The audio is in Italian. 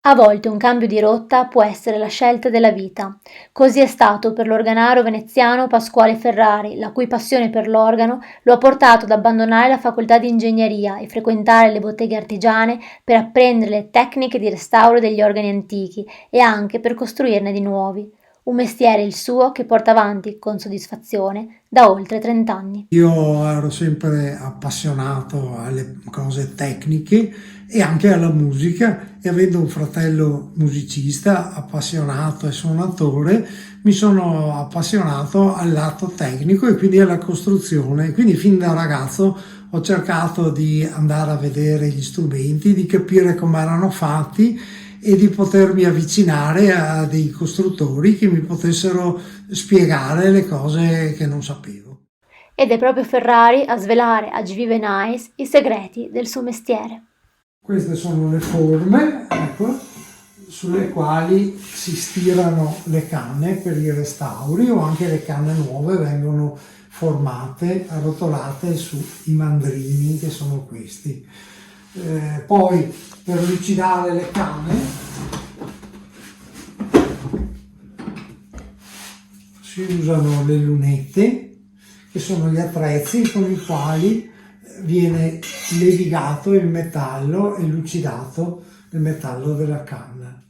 A volte un cambio di rotta può essere la scelta della vita. Così è stato per l'organaro veneziano Pasquale Ferrari, la cui passione per l'organo lo ha portato ad abbandonare la facoltà di ingegneria e frequentare le botteghe artigiane per apprendere le tecniche di restauro degli organi antichi e anche per costruirne di nuovi. Un mestiere il suo che porta avanti con soddisfazione da oltre 30 anni. Io ero sempre appassionato alle cose tecniche e anche alla musica e avendo un fratello musicista appassionato e suonatore, mi sono appassionato al lato tecnico e quindi alla costruzione. Quindi fin da ragazzo ho cercato di andare a vedere gli strumenti, di capire come erano fatti e di potermi avvicinare a dei costruttori che mi potessero spiegare le cose che non sapevo. Ed è proprio Ferrari a svelare a GV Nice i segreti del suo mestiere. Queste sono le forme, ecco, sulle quali si stirano le canne per i restauri o anche le canne nuove vengono formate, arrotolate sui mandrini che sono questi. Poi per lucidare le canne si usano le lunette, che sono gli attrezzi con i quali viene levigato il metallo e lucidato il metallo della canna.